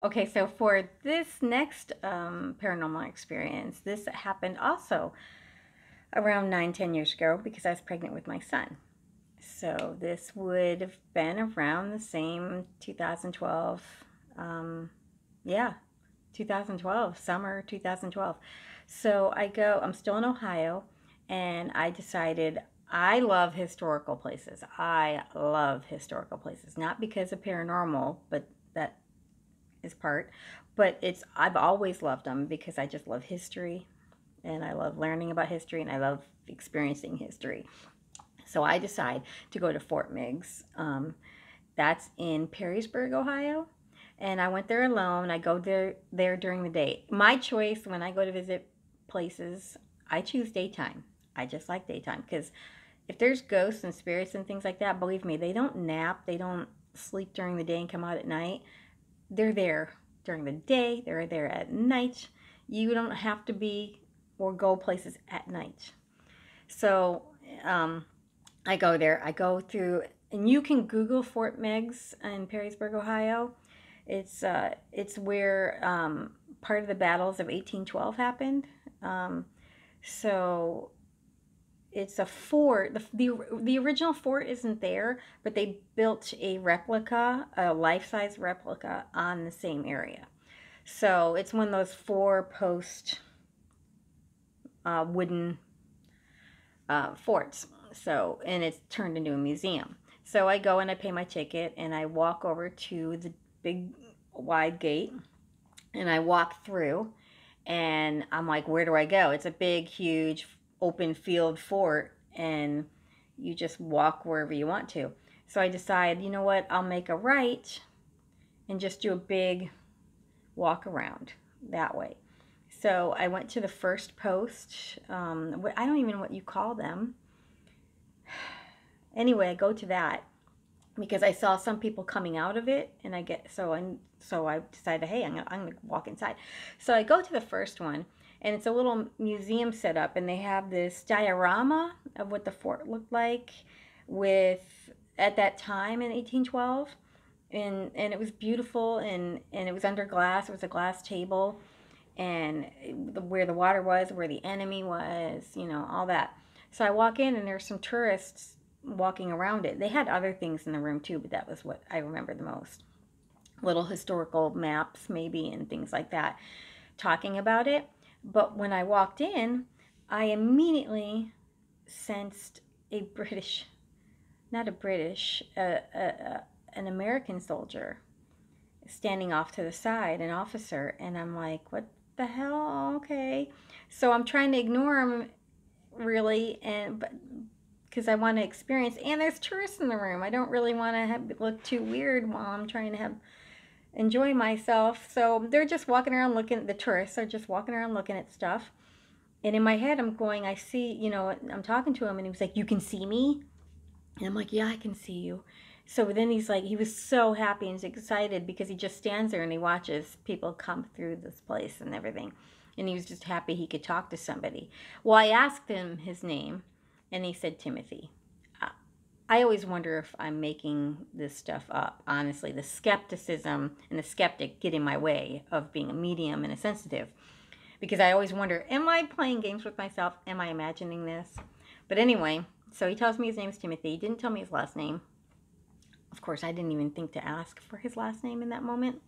Okay, so for this next paranormal experience, this happened also around 9, 10 years ago because I was pregnant with my son. So this would have been around the same 2012, um, yeah, 2012, summer 2012. So I'm still in Ohio, and I decided I love historical places. I love historical places, not because of paranormal, but that is part, but I've always loved them because I just love history and I love learning about history and I love experiencing history. So I decide to go to Fort Meigs. That's in Perrysburg, Ohio. And I went there alone. I go there during the day. My choice when I go to visit places, I choose daytime. I just like daytime because if there's ghosts and spirits and things like that, believe me, they don't nap. They don't sleep during the day and come out at night. They're there during the day. They're there at night. You don't have to be or go places at night. So um, I go there. I go through, and you can Google Fort Meigs in Perrysburg, Ohio. It's where part of the battles of 1812 happened. Um, so it's a fort. The original fort isn't there, but they built a replica, a life-size replica on the same area. So it's one of those four-post wooden forts. So, and it's turned into a museum. So I go and I pay my ticket and I walk over to the big wide gate and I walk through and I'm like, where do I go? It's a big, huge open field fort and you just walk wherever you want to. So I decide, you know what, I'll make a right and just do a big walk around that way. So I went to the first post. I don't even know what you call them. Anyway, I go to that because I saw some people coming out of it, and I decided, hey, I'm gonna walk inside. So I go to the first one, and it's a little museum set up, and they have this diorama of what the fort looked like with at that time in 1812, and it was beautiful, and it was under glass. It was a glass table, and where the water was, where the enemy was, all that. So I walk in, and there's some tourists walking around it. They had other things in the room too, but that was what I remember the most. Little historical maps, maybe, and things like that, talking about it. But when I walked in, I immediately sensed a British, not a British, an American soldier standing off to the side, an officer, and I'm like, what the hell? Okay. So I'm trying to ignore him really, but because I want to experience, and there's tourists in the room. I don't really want to look too weird while I'm trying to enjoy myself. So they're just walking around looking. The tourists are just walking around looking at stuff. And in my head, I'm going, I see, I'm talking to him, and he was like, "You can see me," and I'm like, "Yeah, I can see you." So then he's like, he was so happy and excited because he just stands there and he watches people come through this place and everything. And he was just happy he could talk to somebody. Well, I asked him his name, and he said Timothy. I always wonder if I'm making this stuff up. Honestly, the skepticism and the skeptic get in my way of being a medium and a sensitive because I always wonder, am I playing games with myself? Am I imagining this? But anyway, so he tells me his name's Timothy. He didn't tell me his last name. Of course, I didn't even think to ask for his last name in that moment.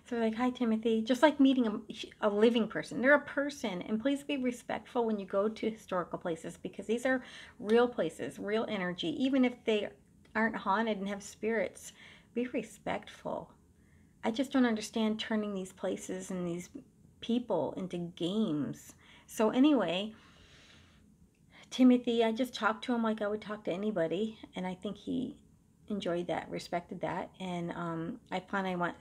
So they're like, hi, Timothy. Just like meeting a living person. They're a person. And please be respectful when you go to historical places because these are real places, real energy. Even if they aren't haunted and have spirits, be respectful. I just don't understand turning these places and these people into games. So anyway, Timothy, I just talked to him like I would talk to anybody. And I think he enjoyed that, respected that, and I finally went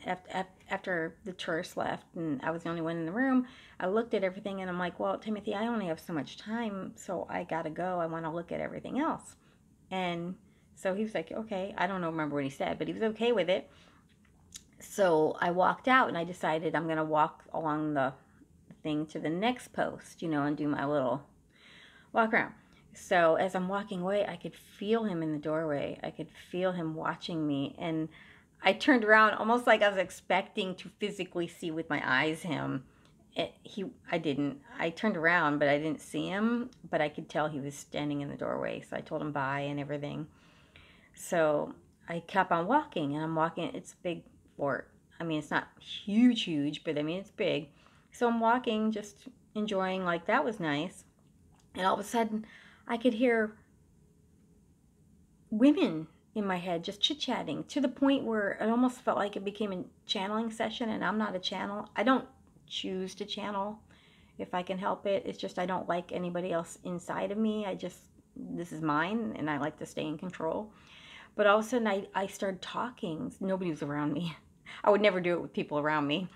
after the tourists left, and I was the only one in the room. I looked at everything, and I'm like, "Well, Timothy, I only have so much time, so I gotta go. I want to look at everything else." And so he was like, "Okay." I don't know, remember what he said, but he was okay with it. So I walked out, and I decided I'm gonna walk along the thing to the next post, and do my little walk around. So as I'm walking away, I could feel him in the doorway. I could feel him watching me. And I turned around almost like I was expecting to physically see with my eyes him. I didn't. I turned around, but I didn't see him. But I could tell he was standing in the doorway. So I told him bye and everything. So I kept on walking, and I'm walking. It's a big fort. I mean, it's not huge, huge, but I mean, it's big. So I'm walking, just enjoying, like, that was nice. And all of a sudden, I could hear women in my head just chit-chatting to the point where it almost felt like it became a channeling session, and I'm not a channel. I don't choose to channel if I can help it. It's just I don't like anybody else inside of me. This is mine, and I like to stay in control. But all of a sudden, I started talking. Nobody was around me. I would never do it with people around me.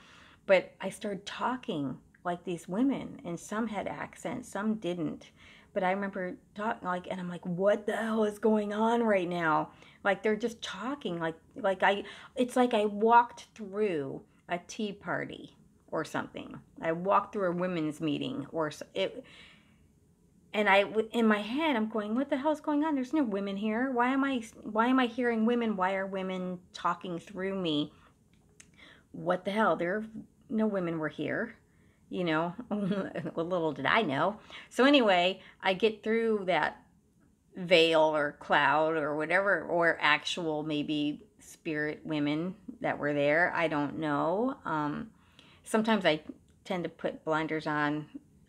But I started talking like these women, and some had accents, some didn't. But I remember talking, like, and I'm like, what the hell is going on right now? Like, they're just talking, it's like I walked through a tea party or something. I walked through a women's meeting and in my head, I'm going, what the hell is going on? There's no women here. Why am I hearing women? Why are women talking through me? What the hell? No women were here. You know, little did I know. So anyway, I get through that veil or cloud or whatever, or actual maybe spirit women that were there. I don't know. Sometimes I tend to put blinders on.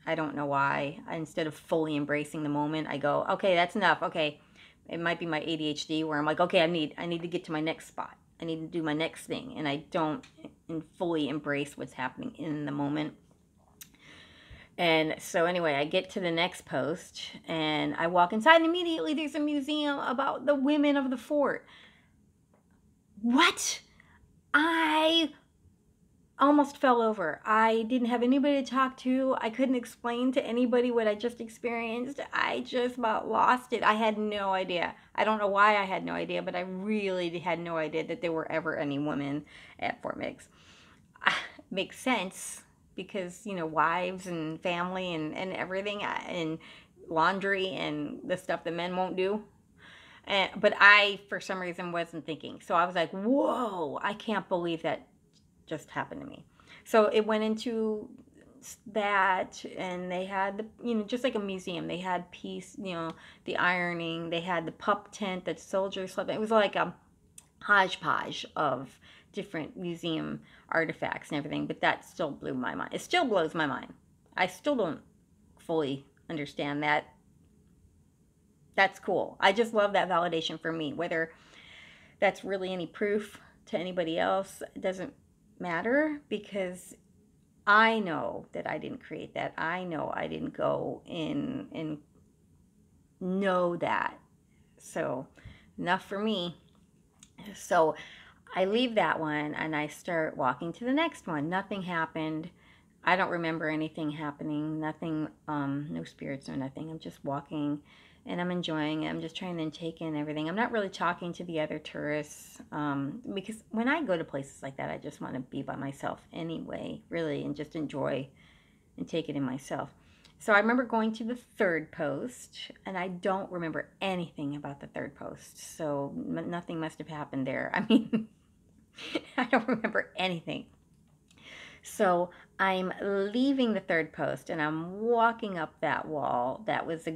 I don't know why. Instead of fully embracing the moment, I go, okay, that's enough. Okay, it might be my ADHD where I'm like, okay, I need to get to my next spot. I need to do my next thing, and I don't fully embrace what's happening in the moment. And so anyway, I get to the next post, and I walk inside, and immediately there's a museum about the women of the fort. What? I almost fell over. I didn't have anybody to talk to. I couldn't explain to anybody what I just experienced. I just about lost it. I had no idea. I don't know why I had no idea, but I really had no idea that there were ever any women at Fort Meigs. Makes sense because, you know, wives and family and everything, and laundry and the stuff that men won't do. But I, for some reason, wasn't thinking. So I was like, whoa, I can't believe that just happened to me. So it went into that, and they had just like a museum. They had the ironing. They had the pup tent that soldiers slept in. It was like a hodgepodge of different museum artifacts and everything, but that still blew my mind. It still blows my mind. I still don't fully understand that. That's cool. I just love that validation for me. Whether that's really any proof to anybody else, it doesn't matter, because I know that I didn't create that. I know I didn't go in and know that. So enough for me. So I leave that one and I start walking to the next one. Nothing happened. I don't remember anything happening. Nothing, no spirits or nothing. I'm just walking and I'm enjoying it. I'm just trying to take in everything. I'm not really talking to the other tourists, because when I go to places like that, I just want to be by myself anyway, really, and just enjoy and take it in myself. So I remember going to the third post, and I don't remember anything about the third post. So nothing must have happened there. I mean, I don't remember anything. So I'm leaving the third post, and I'm walking up that wall that was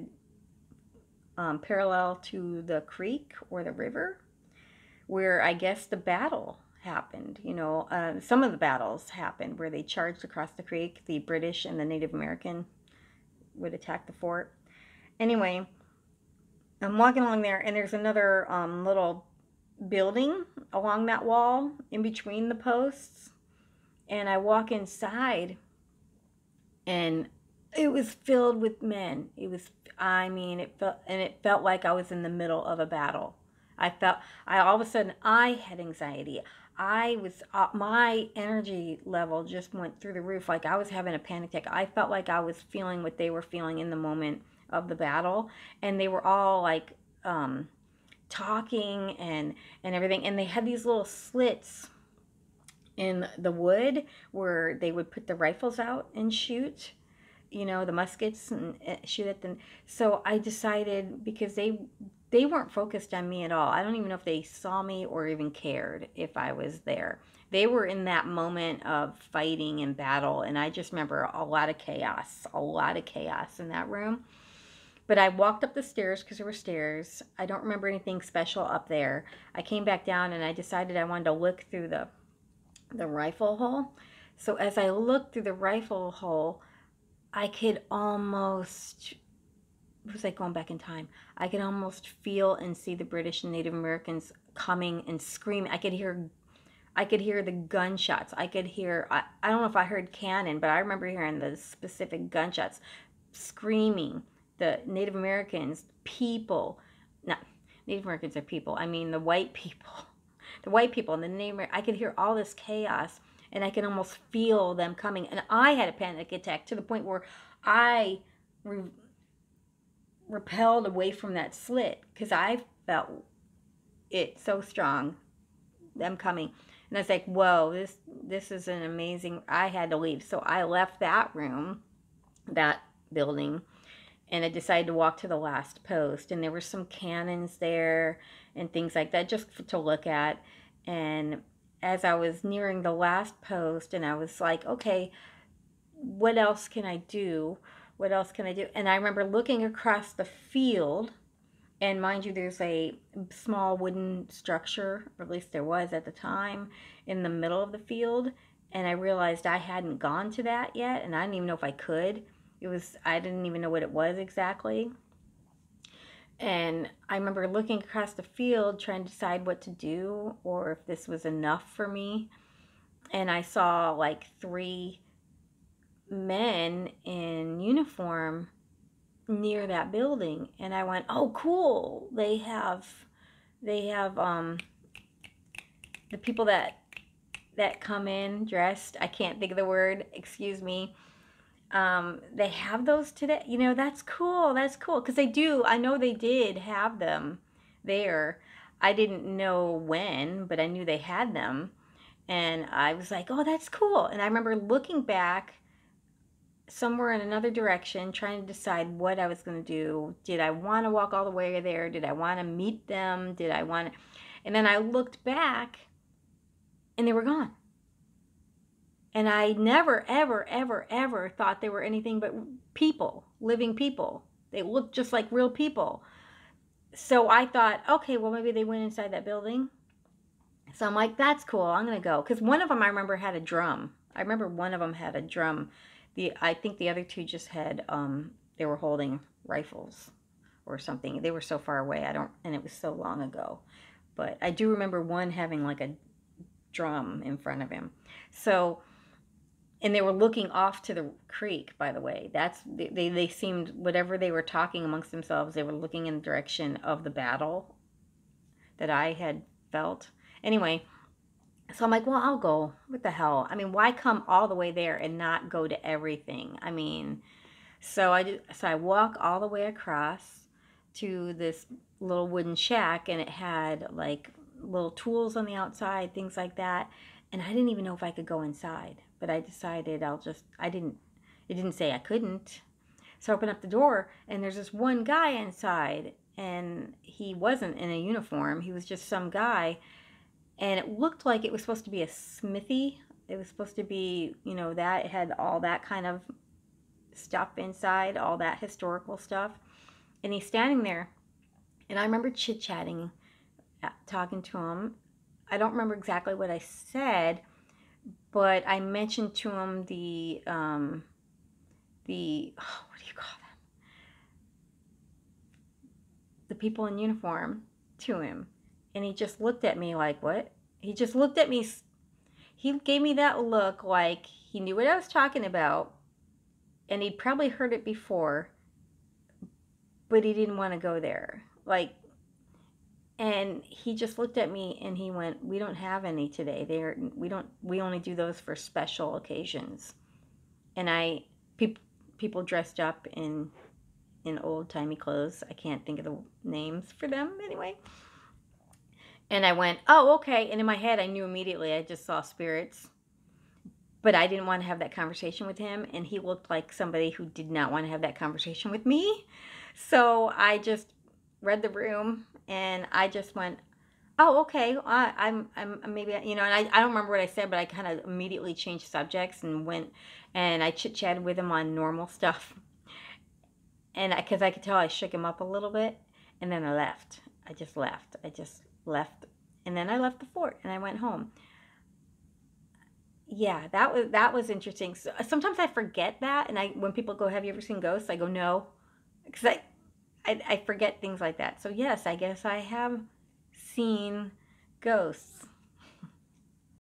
parallel to the creek or the river, where I guess the battle happened. Some of the battles happened where they charged across the creek. The British and the Native American would attack the fort. Anyway, I'm walking along there, and there's another little building along that wall in between the posts. And I walk inside, and it was filled with men. It felt like I was in the middle of a battle. All of a sudden, I had anxiety. My energy level just went through the roof, like I was having a panic attack. I felt like I was feeling what they were feeling in the moment of the battle, and they were all like talking and everything, and they had these little slits in the wood where they would put the rifles out and shoot. you know, the muskets and shoot at them. So I decided, because they weren't focused on me at all. I don't even know if they saw me or even cared if I was there. They were in that moment of fighting and battle, and I just remember a lot of chaos in that room. But I walked up the stairs because there were stairs. I don't remember anything special up there. I came back down and I decided I wanted to look through the rifle hole. So as I looked through the rifle hole, I could almost, it was like going back in time. I could almost feel and see the British and Native Americans coming and screaming. I could hear the gunshots. I could hear, I don't know if I heard cannon, but I remember hearing the specific gunshots, screaming. The Native Americans, people, not Native Americans are people, I mean the white people. The white people and the Native Americans, I could hear all this chaos, and I could almost feel them coming. And I had a panic attack to the point where I repelled away from that slit because I felt it so strong, them coming. And I was like, whoa, this is an amazing, I had to leave. So I left that room, that building, and I decided to walk to the last post. And there were some cannons there and things like that just to look at. And as I was nearing the last post, and I was like, okay, what else can I do? What else can I do? And I remember looking across the field, and mind you, there's a small wooden structure, or at least there was at the time, in the middle of the field. And I realized I hadn't gone to that yet, and I didn't even know if I could. I didn't even know what it was exactly. And I remember looking across the field trying to decide what to do or if this was enough for me. And I saw like 3 men in uniform near that building. And I went, oh, cool. They have the people that come in dressed. I can't think of the word, excuse me. They have those today. You know, that's cool. That's cool. Because they do. I know they did have them there. I didn't know when, but I knew they had them. And I was like, oh, that's cool. And I remember looking back somewhere in another direction, trying to decide what I was going to do. Did I want to walk all the way there? Did I want to meet them? Did I want to? And then I looked back, and they were gone. And I never, ever, ever, ever thought they were anything but people, living people. They looked just like real people. So I thought, okay, well, maybe they went inside that building. So I'm like, that's cool. I'm going to go. Because one of them, I remember, had a drum. I remember one of them had a drum. I think the other 2 just had, they were holding rifles or something. They were so far away. And it was so long ago. But I do remember one having like a drum in front of him. So, and they were looking off to the creek, by the way. They seemed, whatever they were talking amongst themselves, they were looking in the direction of the battle that I had felt. Anyway, so I'm like, well, I'll go. What the hell? I mean, why come all the way there and not go to everything? I mean, so I walk all the way across to this little wooden shack, and it had like little tools on the outside, things like that. And I didn't even know if I could go inside. But I decided it didn't say I couldn't. So I opened up the door, and there's this one guy inside, and he wasn't in a uniform. He was just some guy, and it looked like it was supposed to be a smithy. It was supposed to be, you know, that it had all that kind of stuff inside, all that historical stuff. And he's standing there, and I remember chit-chatting, talking to him. I don't remember exactly what I said, but I mentioned to him what do you call them? The people in uniform to him. And he just looked at me like, what? He just looked at me. He gave me that look like he knew what I was talking about. And he'd probably heard it before, but he didn't want to go there. Like, and he just looked at me and he went, we don't have any today. We only do those for special occasions. And people dressed up in old-timey clothes. I can't think of the names for them anyway. And I went, oh, okay. And in my head, I knew immediately. I just saw spirits. but I didn't want to have that conversation with him, and he looked like somebody who did not want to have that conversation with me. So I just read the room, and I just went, "Oh, okay. I'm maybe you know." And I don't remember what I said, but I kind of immediately changed subjects and went, and I chit chatted with him on normal stuff, and because I could tell I shook him up a little bit, and then I left. I just left. I just left, and then I left the fort, and I went home. Yeah, that was interesting. So, sometimes I forget that, and I when people go, "Have you ever seen ghosts?" I go, "No," because I forget things like that. So yes, I guess I have seen ghosts.